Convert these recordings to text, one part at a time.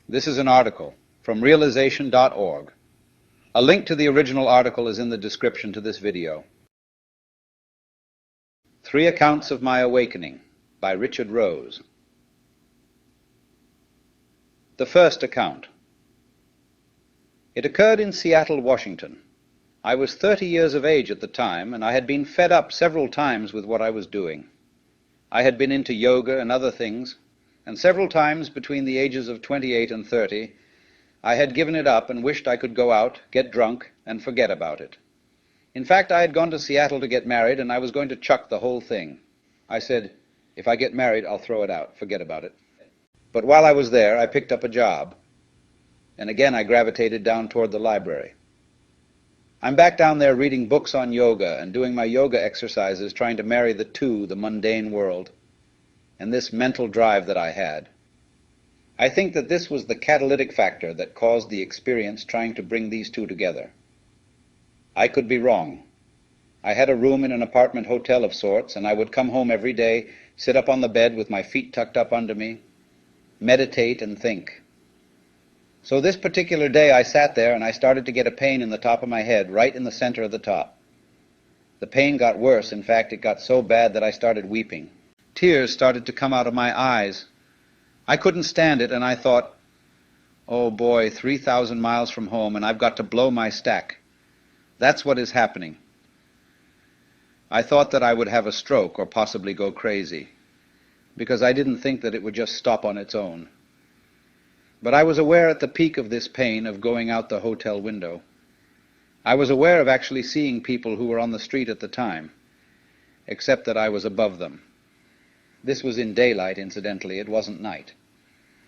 This is an article from realization.org. A link to the original article is in the description to this video. 3 Accounts of My Awakening by Richard Rose. The first account. It occurred in Seattle, Washington. I was 30 years of age at the time, and I had been fed up several times with what I was doing. I had been into yoga and other things, and several times between the ages of 28 and 30, I had given it up and wished I could go out, get drunk, and forget about it. In fact, I had gone to Seattle to get married, and I was going to chuck the whole thing. I said, if I get married, I'll throw it out, forget about it. But while I was there, I picked up a job, and again I gravitated down toward the library. I'm back down there reading books on yoga and doing my yoga exercises, trying to marry the two, the mundane world, and this mental drive that I had. I think that this was the catalytic factor that caused the experience trying to bring these two together. I could be wrong. I had a room in an apartment hotel of sorts, and I would come home every day, sit up on the bed with my feet tucked up under me, meditate and think. So this particular day I sat there and I started to get a pain in the top of my head, right in the center of the top. The pain got worse. In fact, it got so bad that I started weeping. Tears started to come out of my eyes. I couldn't stand it, and I thought, oh boy, 3,000 miles from home, and I've got to blow my stack. That's what is happening. I thought that I would have a stroke or possibly go crazy, because I didn't think that it would just stop on its own. But I was aware at the peak of this pain of going out the hotel window. I was aware of actually seeing people who were on the street at the time, except that I was above them. This was in daylight, incidentally. It wasn't night.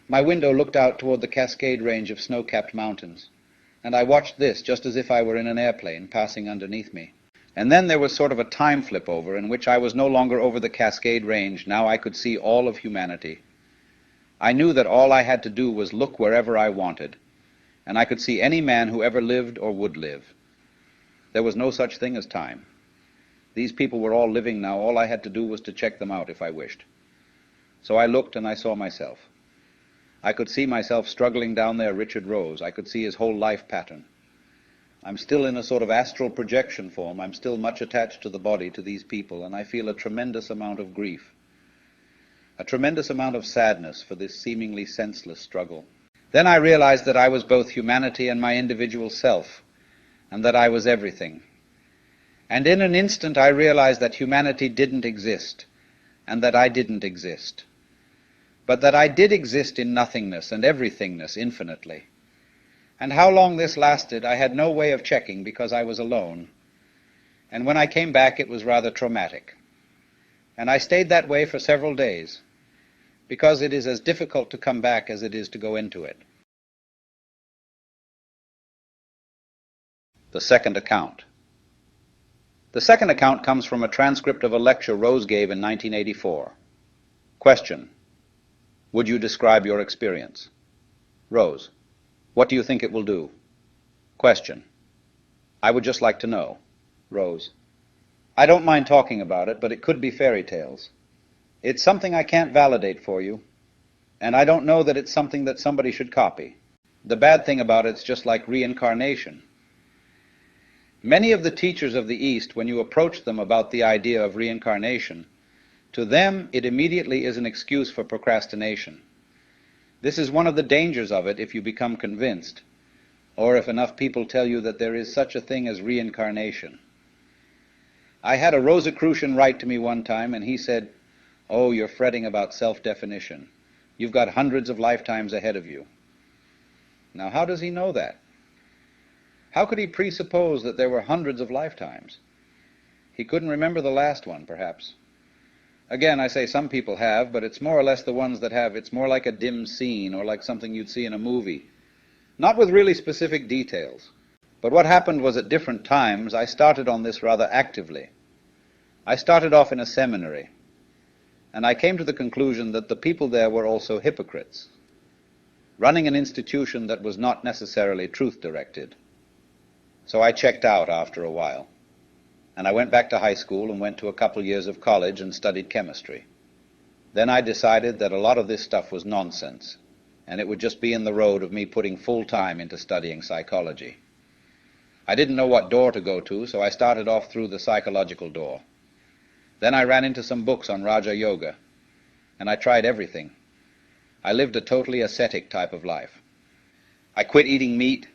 My window looked out toward the Cascade Range of snow-capped mountains, and I watched this just as if I were in an airplane passing underneath me. And then there was sort of a time flip over in which I was no longer over the Cascade Range. Now I could see all of humanity. I knew that all I had to do was look wherever I wanted, and I could see any man who ever lived or would live. There was no such thing as time. These people were all living now. All I had to do was to check them out if I wished. So I looked and I saw myself. I could see myself struggling down there, Richard Rose. I could see his whole life pattern. I'm still in a sort of astral projection form. I'm still much attached to the body, to these people, and I feel a tremendous amount of grief, a tremendous amount of sadness for this seemingly senseless struggle. Then I realized that I was both humanity and my individual self, and that I was everything. And in an instant I realized that humanity didn't exist, and that I didn't exist, but that I did exist in nothingness and everythingness infinitely. And how long this lasted I had no way of checking, because I was alone. And when I came back it was rather traumatic. And I stayed that way for several days, because it is as difficult to come back as it is to go into it. The second account. The second account comes from a transcript of a lecture Rose gave in 1984. Question: would you describe your experience? Rose: what do you think it will do? Question: I would just like to know. Rose: I don't mind talking about it, but it could be fairy tales. It's something I can't validate for you, and I don't know that it's something that somebody should copy. The bad thing about it's just like reincarnation. Many of the teachers of the East, when you approach them about the idea of reincarnation, to them it immediately is an excuse for procrastination. This is one of the dangers of it if you become convinced, or if enough people tell you that there is such a thing as reincarnation. I had a Rosicrucian write to me one time, and he said, oh, you're fretting about self-definition. You've got hundreds of lifetimes ahead of you. Now, how does he know that? How could he presuppose that there were hundreds of lifetimes? He couldn't remember the last one, perhaps. Again, I say some people have, but it's more or less the ones that have. It's more like a dim scene, or like something you'd see in a movie, not with really specific details. But what happened was, at different times, I started on this rather actively. I started off in a seminary, and I came to the conclusion that the people there were also hypocrites, running an institution that was not necessarily truth-directed. So I checked out after a while, and I went back to high school and went to a couple years of college and studied chemistry. Then I decided that a lot of this stuff was nonsense. and it would just be in the road of me putting full time into studying psychology. I didn't know what door to go to, so I started off through the psychological door. Then I ran into some books on Raja Yoga, and I tried everything. I lived a totally ascetic type of life. I quit eating meat,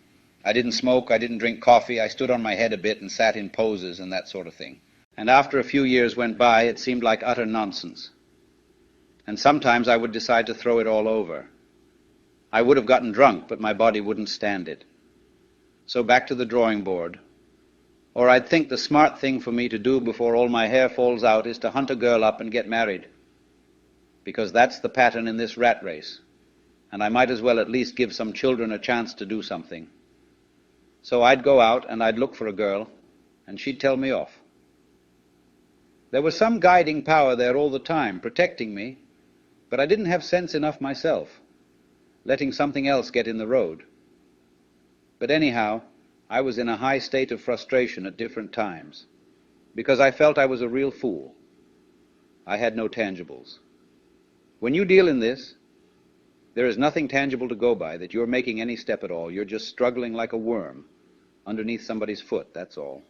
I didn't smoke, I didn't drink coffee, I stood on my head a bit and sat in poses and that sort of thing. And after a few years went by, it seemed like utter nonsense. And sometimes I would decide to throw it all over. I would have gotten drunk, but my body wouldn't stand it. So back to the drawing board. Or I'd think the smart thing for me to do before all my hair falls out is to hunt a girl up and get married. Because that's the pattern in this rat race. And I might as well at least give some children a chance to do something. So I'd go out and I'd look for a girl, and she'd tell me off. There was some guiding power there all the time, protecting me, but I didn't have sense enough myself, letting something else get in the road. But anyhow, I was in a high state of frustration at different times, because I felt I was a real fool. I had no tangibles. When you deal in this, there is nothing tangible to go by, that you're making any step at all. You're just struggling like a worm underneath somebody's foot, that's all.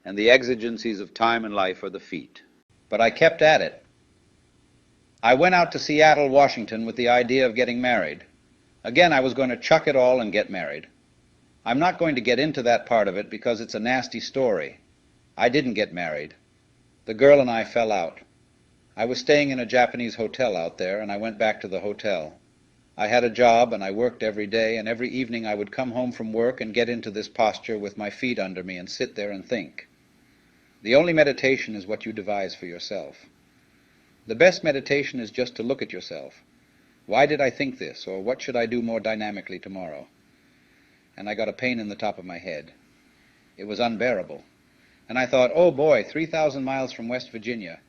And the exigencies of time and life are the feet. But I kept at it. I went out to Seattle, Washington with the idea of getting married. Again, I was going to chuck it all and get married. I'm not going to get into that part of it because it's a nasty story. I didn't get married. The girl and I fell out. I was staying in a Japanese hotel out there, and I went back to the hotel. I had a job, and I worked every day, and every evening I would come home from work and get into this posture with my feet under me and sit there and think. The only meditation is what you devise for yourself. The best meditation is just to look at yourself. Why did I think this, or what should I do more dynamically tomorrow? And I got a pain in the top of my head. It was unbearable. And I thought, oh boy, 3,000 miles from West Virginia,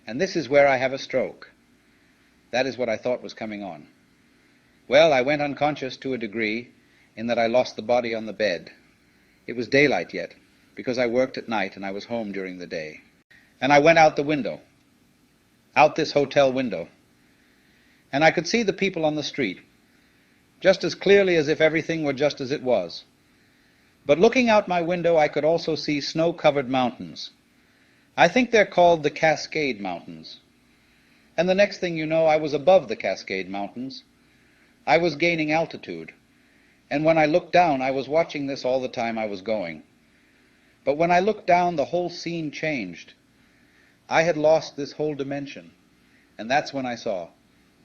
and this is where I have a stroke. That is what I thought was coming on. Well, I went unconscious to a degree, in that I lost the body on the bed. It was daylight yet, because I worked at night and I was home during the day. And I went out the window, out this hotel window, and I could see the people on the street, just as clearly as if everything were just as it was. But looking out my window, I could also see snow-covered mountains. I think they're called the Cascade Mountains. And the next thing you know, I was above the Cascade Mountains. I was gaining altitude. And when I looked down, I was watching this all the time I was going. But when I looked down, the whole scene changed. I had lost this whole dimension. And that's when I saw.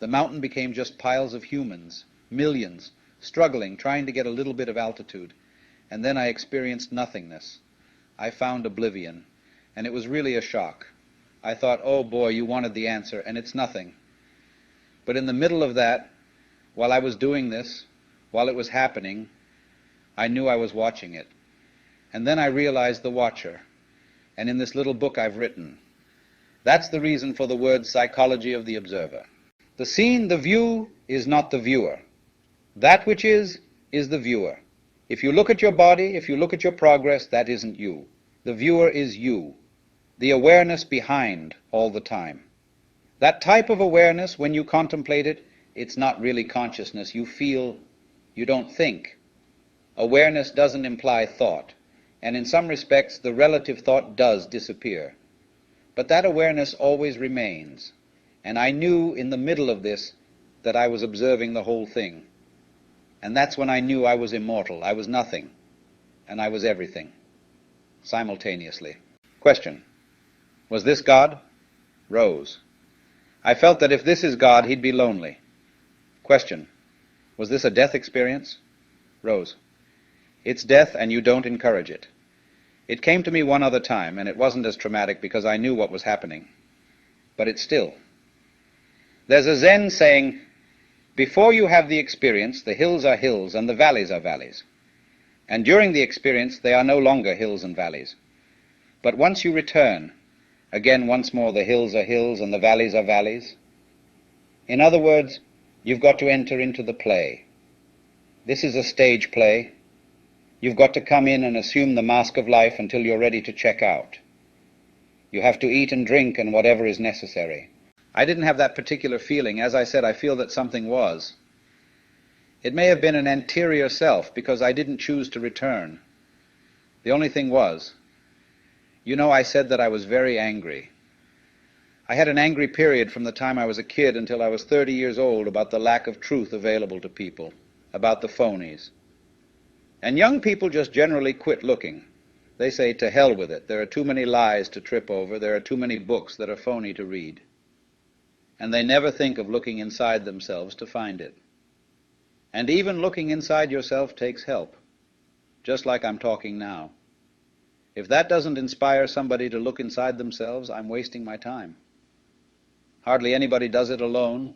The mountain became just piles of humans, millions, struggling, trying to get a little bit of altitude. And then I experienced nothingness. I found oblivion. And it was really a shock. I thought, oh boy, you wanted the answer, and it's nothing. But in the middle of that, while I was doing this, while it was happening, I knew I was watching it. And then I realized the watcher. And in this little book I've written, that's the reason for the word psychology of the observer. The scene, the view, is not the viewer. That which is the viewer. If you look at your body, if you look at your progress, that isn't you. The viewer is you. The awareness behind all the time. That type of awareness, when you contemplate it, it's not really consciousness. You feel, you don't think. Awareness doesn't imply thought, and in some respects the relative thought does disappear. But that awareness always remains, and I knew in the middle of this that I was observing the whole thing. And that's when I knew I was immortal. I was nothing, and I was everything, simultaneously. Question. Was this God? Rose. I felt that if this is God, he'd be lonely. Question. Was this a death experience? Rose. It's death, and you don't encourage it. It came to me one other time, and it wasn't as traumatic because I knew what was happening. But it's still. There's a Zen saying, before you have the experience, the hills are hills and the valleys are valleys. And during the experience, they are no longer hills and valleys. But once you return, again, once more, the hills are hills and the valleys are valleys. In other words, you've got to enter into the play. This is a stage play. You've got to come in and assume the mask of life until you're ready to check out. You have to eat and drink and whatever is necessary. I didn't have that particular feeling. As I said, I feel that something was. It may have been an anterior self, because I didn't choose to return. The only thing was, I said that I was very angry. I had an angry period from the time I was a kid until I was 30 years old about the lack of truth available to people, about the phonies. And young people just generally quit looking. They say, to hell with it. There are too many lies to trip over. There are too many books that are phony to read. And they never think of looking inside themselves to find it. And even looking inside yourself takes help, just like I'm talking now. If that doesn't inspire somebody to look inside themselves, I'm wasting my time. Hardly anybody does it alone.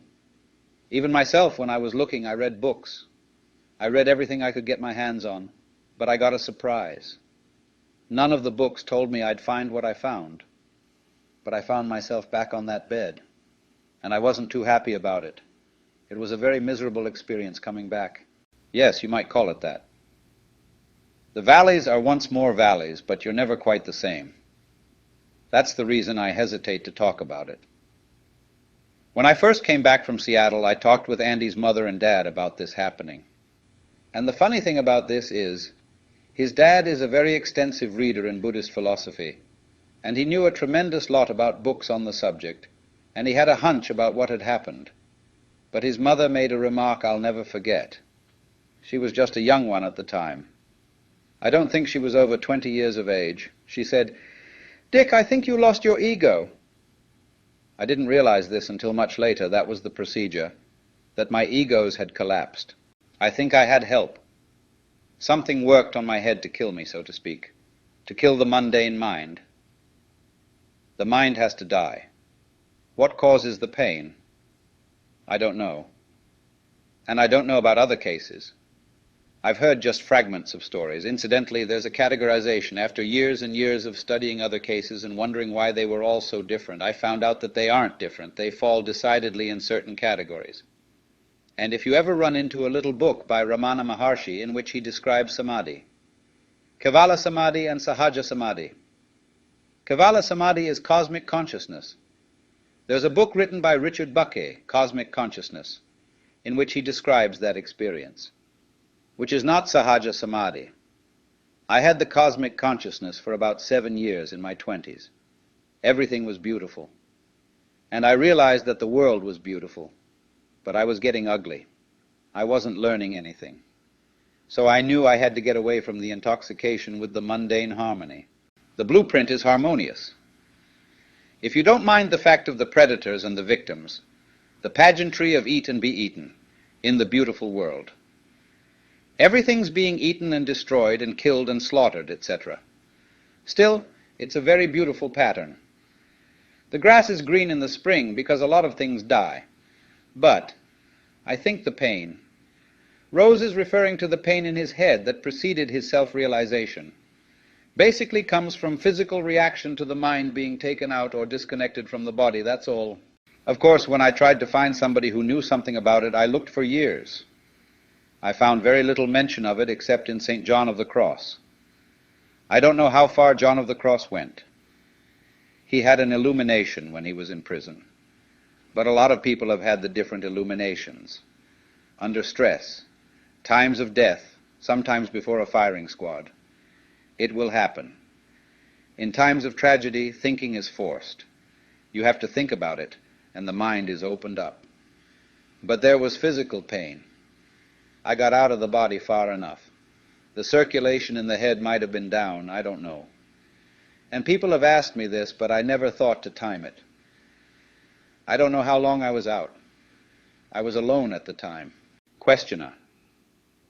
Even myself, when I was looking, I read books. I read everything I could get my hands on, but I got a surprise. None of the books told me I'd find what I found, but I found myself back on that bed, and I wasn't too happy about it. It was a very miserable experience coming back. Yes, you might call it that. The valleys are once more valleys, but you're never quite the same. That's the reason I hesitate to talk about it. When I first came back from Seattle, I talked with Andy's mother and dad about this happening. And the funny thing about this is, his dad is a very extensive reader in Buddhist philosophy, and he knew a tremendous lot about books on the subject, and he had a hunch about what had happened. But his mother made a remark I'll never forget. She was just a young one at the time. I don't think she was over 20 years of age. She said, "Dick, I think you lost your ego." I didn't realize this until much later. That was the procedure, that my egos had collapsed. I think I had help. Something worked on my head to kill me, so to speak, to kill the mundane mind. The mind has to die. What causes the pain? I don't know. And I don't know about other cases. I've heard just fragments of stories. Incidentally, there's a categorization. After years and years of studying other cases and wondering why they were all so different, I found out that they aren't different. They fall decidedly in certain categories. And if you ever run into a little book by Ramana Maharshi in which he describes samadhi, Kevala Samadhi and Sahaja Samadhi. Kevala Samadhi is cosmic consciousness. There's a book written by Richard Buckey, Cosmic Consciousness, in which he describes that experience, which is not Sahaja Samadhi. I had the cosmic consciousness for about 7 years in my 20s. Everything was beautiful. And I realized that the world was beautiful, but I was getting ugly. I wasn't learning anything. So I knew I had to get away from the intoxication with the mundane harmony. The blueprint is harmonious. If you don't mind the fact of the predators and the victims, the pageantry of eat and be eaten in the beautiful world, everything's being eaten and destroyed and killed and slaughtered, etc. Still, it's a very beautiful pattern. The grass is green in the spring because a lot of things die. But I think the pain. Rose is referring to the pain in his head that preceded his self-realization. Basically comes from physical reaction to the mind being taken out or disconnected from the body, that's all. Of course, when I tried to find somebody who knew something about it, I looked for years. I found very little mention of it except in St. John of the Cross. I don't know how far John of the Cross went. He had an illumination when he was in prison. But a lot of people have had the different illuminations. Under stress, times of death, sometimes before a firing squad. It will happen. In times of tragedy, thinking is forced. You have to think about it, and the mind is opened up. But there was physical pain. I got out of the body far enough. The circulation in the head might have been down, I don't know. And people have asked me this, but I never thought to time it. I don't know how long I was out. I was alone at the time. Questioner: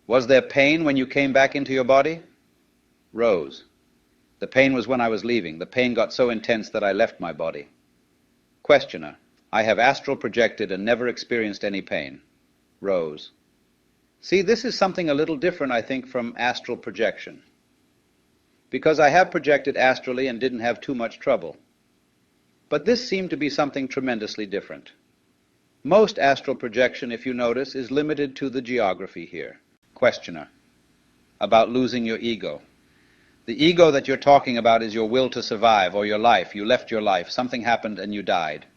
was there pain when you came back into your body? Rose: the pain was when I was leaving. The pain got so intense that I left my body. Questioner: I have astral projected and never experienced any pain. Rose: see, this is something a little different, I think, from astral projection. Because I have projected astrally and didn't have too much trouble. But this seemed to be something tremendously different. Most astral projection, if you notice, is limited to the geography here. Questioner: about losing your ego. The ego that you're talking about is your will to survive, or your life. You left your life. Something happened and you died.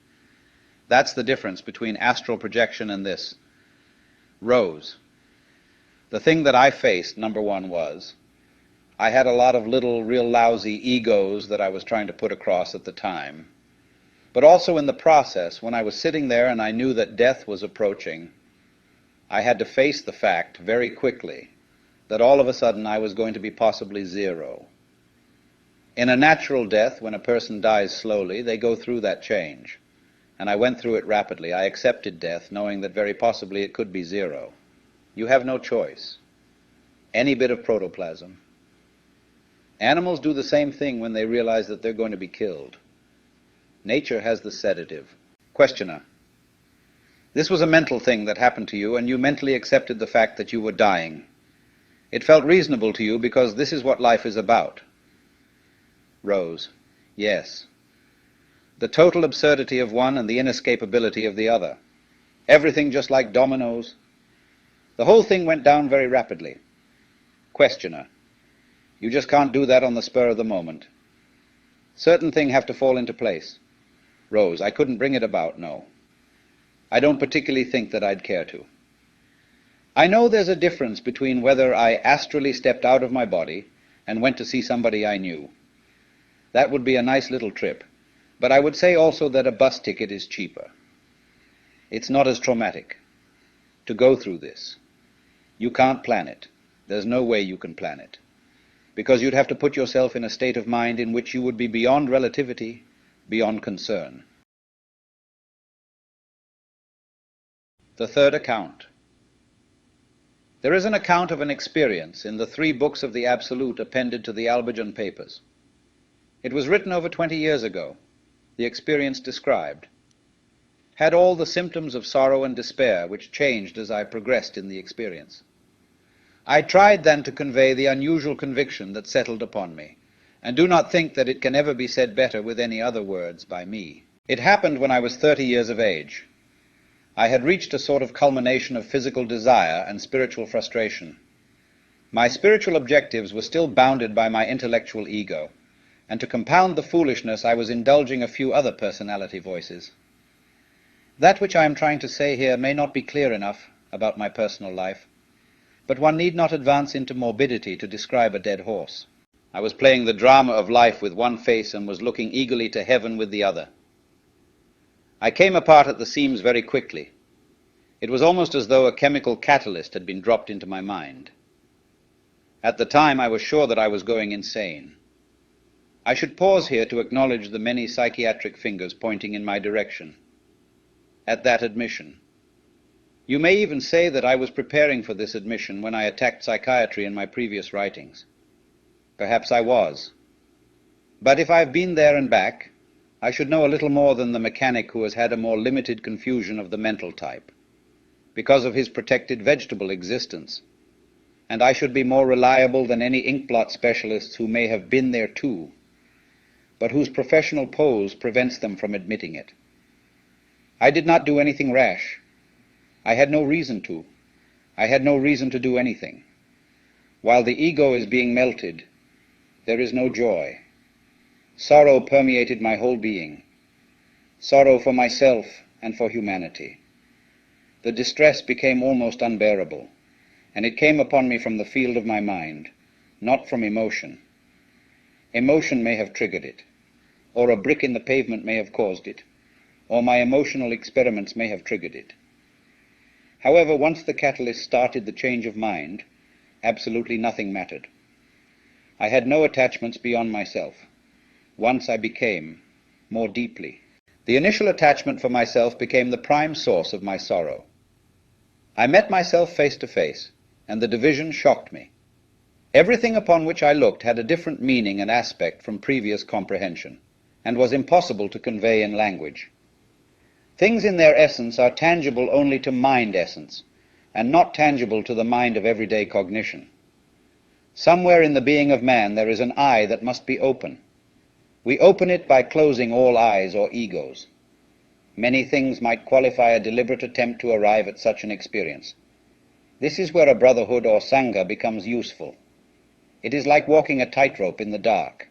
That's the difference between astral projection and this. Rose: The thing that I faced, number one, was I had a lot of little, real lousy egos that I was trying to put across at the time. But also in the process, when I was sitting there and I knew that death was approaching, I had to face the fact very quickly that all of a sudden I was going to be possibly zero. In a natural death, when a person dies slowly, they go through that change. And I went through it rapidly. I accepted death, knowing that very possibly it could be zero. You have no choice. Any bit of protoplasm. Animals do the same thing when they realize that they're going to be killed. Nature has the sedative. Questioner: this was a mental thing that happened to you, and you mentally accepted the fact that you were dying. It felt reasonable to you because this is what life is about. Rose: yes. The total absurdity of one and the inescapability of the other. Everything just like dominoes. The whole thing went down very rapidly. Questioner: you just can't do that on the spur of the moment. Certain things have to fall into place. Rose: I couldn't bring it about, no. I don't particularly think that I'd care to. I know there's a difference between whether I astrally stepped out of my body and went to see somebody I knew. That would be a nice little trip, but I would say also that a bus ticket is cheaper. It's not as traumatic to go through this. You can't plan it. There's no way you can plan it, because you'd have to put yourself in a state of mind in which you would be beyond relativity, beyond concern. The third account. There is an account of an experience in the 3 books of the Absolute appended to the Albigen Papers. It was written over 20 years ago. The experience described had all the symptoms of sorrow and despair which changed as I progressed in the experience. I tried then to convey the unusual conviction that settled upon me, and do not think that it can ever be said better with any other words by me. It happened when I was 30 years of age. I had reached a sort of culmination of physical desire and spiritual frustration. My spiritual objectives were still bounded by my intellectual ego, and to compound the foolishness I was indulging a few other personality voices. That which I am trying to say here may not be clear enough about my personal life, but one need not advance into morbidity to describe a dead horse. I was playing the drama of life with one face and was looking eagerly to heaven with the other. I came apart at the seams very quickly. It was almost as though a chemical catalyst had been dropped into my mind. At the time I was sure that I was going insane. I should pause here to acknowledge the many psychiatric fingers pointing in my direction. At that admission. You may even say that I was preparing for this admission when I attacked psychiatry in my previous writings. Perhaps I was. But if I've been there and back, I should know a little more than the mechanic who has had a more limited confusion of the mental type, because of his protected vegetable existence. And I should be more reliable than any inkblot specialists who may have been there too, but whose professional pose prevents them from admitting it. I did not do anything rash. I had no reason to. I had no reason to do anything. While the ego is being melted, there is no joy. Sorrow permeated my whole being. Sorrow for myself and for humanity. The distress became almost unbearable, and it came upon me from the field of my mind, not from emotion. Emotion may have triggered it, or a brick in the pavement may have caused it, or my emotional experiments may have triggered it. However, once the catalyst started the change of mind, absolutely nothing mattered. I had no attachments beyond myself. Once I became more deeply. The initial attachment for myself became the prime source of my sorrow. I met myself face to face, and the division shocked me. Everything upon which I looked had a different meaning and aspect from previous comprehension, and was impossible to convey in language. Things in their essence are tangible only to mind essence, and not tangible to the mind of everyday cognition. Somewhere in the being of man there is an eye that must be open. We open it by closing all eyes or egos. Many things might qualify a deliberate attempt to arrive at such an experience. This is where a brotherhood or sangha becomes useful. It is like walking a tightrope in the dark.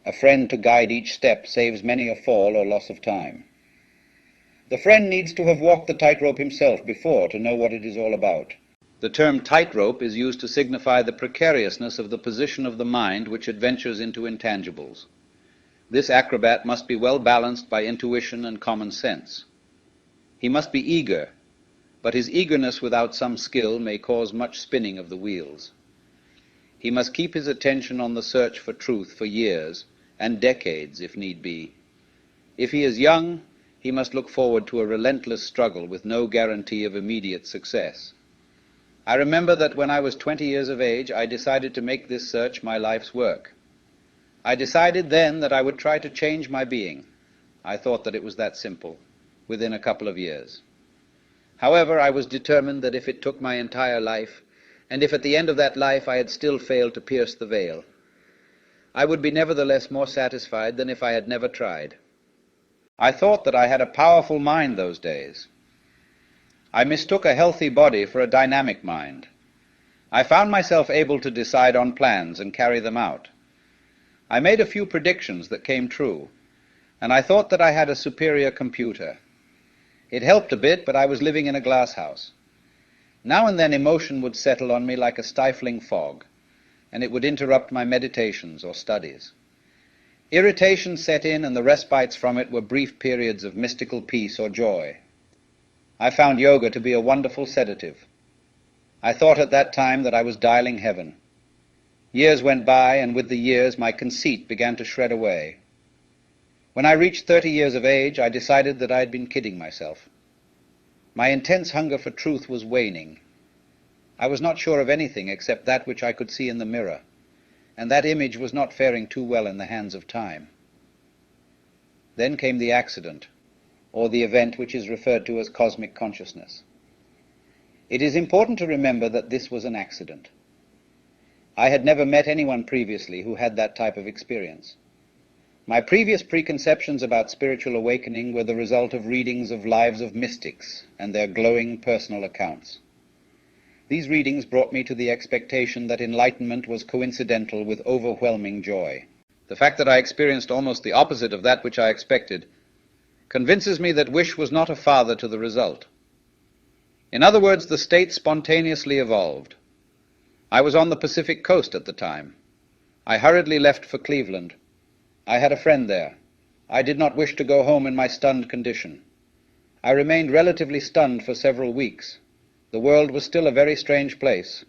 A friend to guide each step saves many a fall or loss of time. The friend needs to have walked the tightrope himself before to know what it is all about. The term tightrope is used to signify the precariousness of the position of the mind which adventures into intangibles. This acrobat must be well balanced by intuition and common sense. He must be eager, but his eagerness without some skill may cause much spinning of the wheels. He must keep his attention on the search for truth for years and decades, if need be. If he is young, he must look forward to a relentless struggle with no guarantee of immediate success. I remember that when I was 20 years of age, I decided to make this search my life's work. I decided then that I would try to change my being. I thought that it was that simple, within a couple of years. However, I was determined that if it took my entire life, and if at the end of that life I had still failed to pierce the veil, I would be nevertheless more satisfied than if I had never tried. I thought that I had a powerful mind those days. I mistook a healthy body for a dynamic mind. I found myself able to decide on plans and carry them out. I made a few predictions that came true, and I thought that I had a superior computer. It helped a bit, but I was living in a glass house. Now and then emotion would settle on me like a stifling fog, and it would interrupt my meditations or studies. Irritation set in, and the respites from it were brief periods of mystical peace or joy. I found yoga to be a wonderful sedative. I thought at that time that I was dialing heaven. Years went by, and with the years my conceit began to shred away. When I reached 30 years of age, I decided that I had been kidding myself. My intense hunger for truth was waning. I was not sure of anything except that which I could see in the mirror, and that image was not faring too well in the hands of time. Then came the accident, or the event which is referred to as cosmic consciousness. It is important to remember that this was an accident. I had never met anyone previously who had that type of experience. My previous preconceptions about spiritual awakening were the result of readings of lives of mystics and their glowing personal accounts. These readings brought me to the expectation that enlightenment was coincidental with overwhelming joy. The fact that I experienced almost the opposite of that which I expected convinces me that wish was not a father to the result. In other words, the state spontaneously evolved. I was on the Pacific coast at the time. I hurriedly left for Cleveland. I had a friend there. I did not wish to go home in my stunned condition. I remained relatively stunned for several weeks. The world was still a very strange place.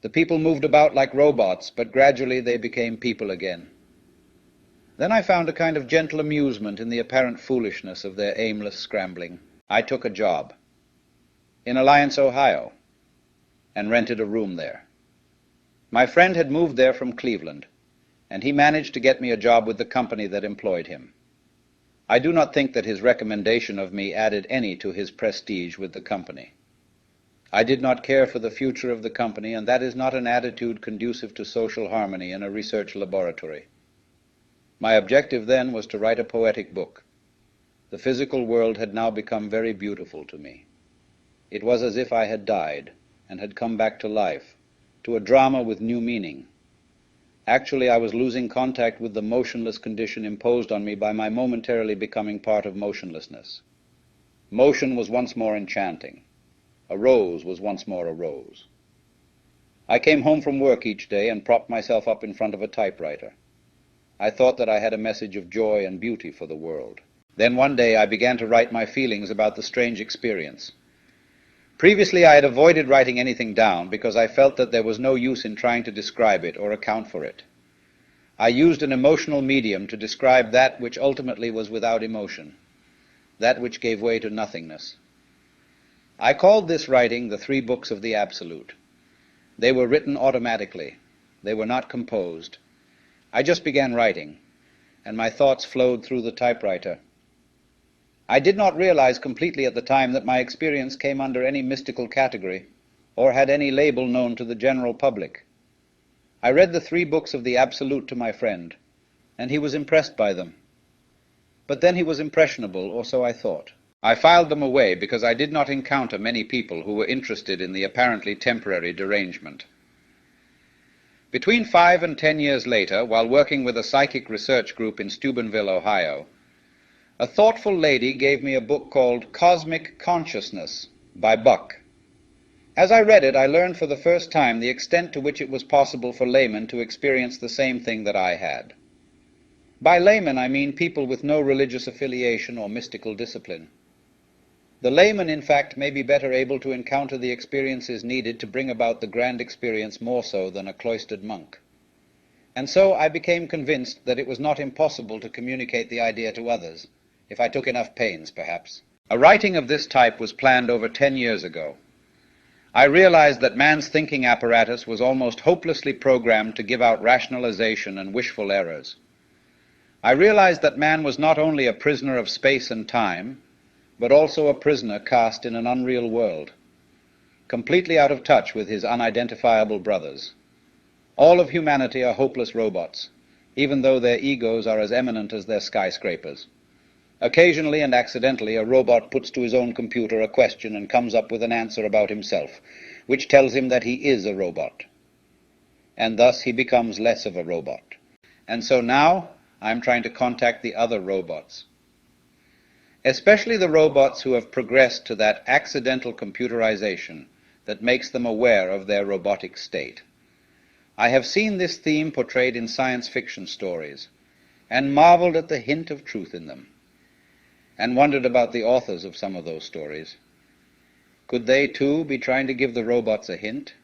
The people moved about like robots, but gradually they became people again. Then I found a kind of gentle amusement in the apparent foolishness of their aimless scrambling. I took a job in Alliance, Ohio, and rented a room there. My friend had moved there from Cleveland, and he managed to get me a job with the company that employed him. I do not think that his recommendation of me added any to his prestige with the company. I did not care for the future of the company, and that is not an attitude conducive to social harmony in a research laboratory. My objective then was to write a poetic book. The physical world had now become very beautiful to me. It was as if I had died and had come back to life, to a drama with new meaning. Actually, I was losing contact with the motionless condition imposed on me by my momentarily becoming part of motionlessness. Motion was once more enchanting. A rose was once more a rose. I came home from work each day and propped myself up in front of a typewriter. I thought that I had a message of joy and beauty for the world. Then one day I began to write my feelings about the strange experience. Previously I had avoided writing anything down because I felt that there was no use in trying to describe it or account for it. I used an emotional medium to describe that which ultimately was without emotion, that which gave way to nothingness. I called this writing the 3 books of the Absolute. They were written automatically. They were not composed. I just began writing, and my thoughts flowed through the typewriter. I did not realize completely at the time that my experience came under any mystical category, or had any label known to the general public. I read the 3 books of the Absolute to my friend, and he was impressed by them. But then he was impressionable, or so I thought. I filed them away because I did not encounter many people who were interested in the apparently temporary derangement. Between 5 and 10 years later, while working with a psychic research group in Steubenville, Ohio, a thoughtful lady gave me a book called Cosmic Consciousness by Buck. As I read it, I learned for the first time the extent to which it was possible for laymen to experience the same thing that I had. By laymen, I mean people with no religious affiliation or mystical discipline. The layman, in fact, may be better able to encounter the experiences needed to bring about the grand experience more so than a cloistered monk. And so I became convinced that it was not impossible to communicate the idea to others, if I took enough pains, perhaps. A writing of this type was planned over 10 years ago. I realized that man's thinking apparatus was almost hopelessly programmed to give out rationalization and wishful errors. I realized that man was not only a prisoner of space and time, but also a prisoner cast in an unreal world, completely out of touch with his unidentifiable brothers. All of humanity are hopeless robots, even though their egos are as eminent as their skyscrapers. Occasionally and accidentally, a robot puts to his own computer a question and comes up with an answer about himself, which tells him that he is a robot. And thus he becomes less of a robot. And so now I'm trying to contact the other robots, especially the robots who have progressed to that accidental computerization that makes them aware of their robotic state. I have seen this theme portrayed in science fiction stories, and marveled at the hint of truth in them, and wondered about the authors of some of those stories. Could they, too, be trying to give the robots a hint?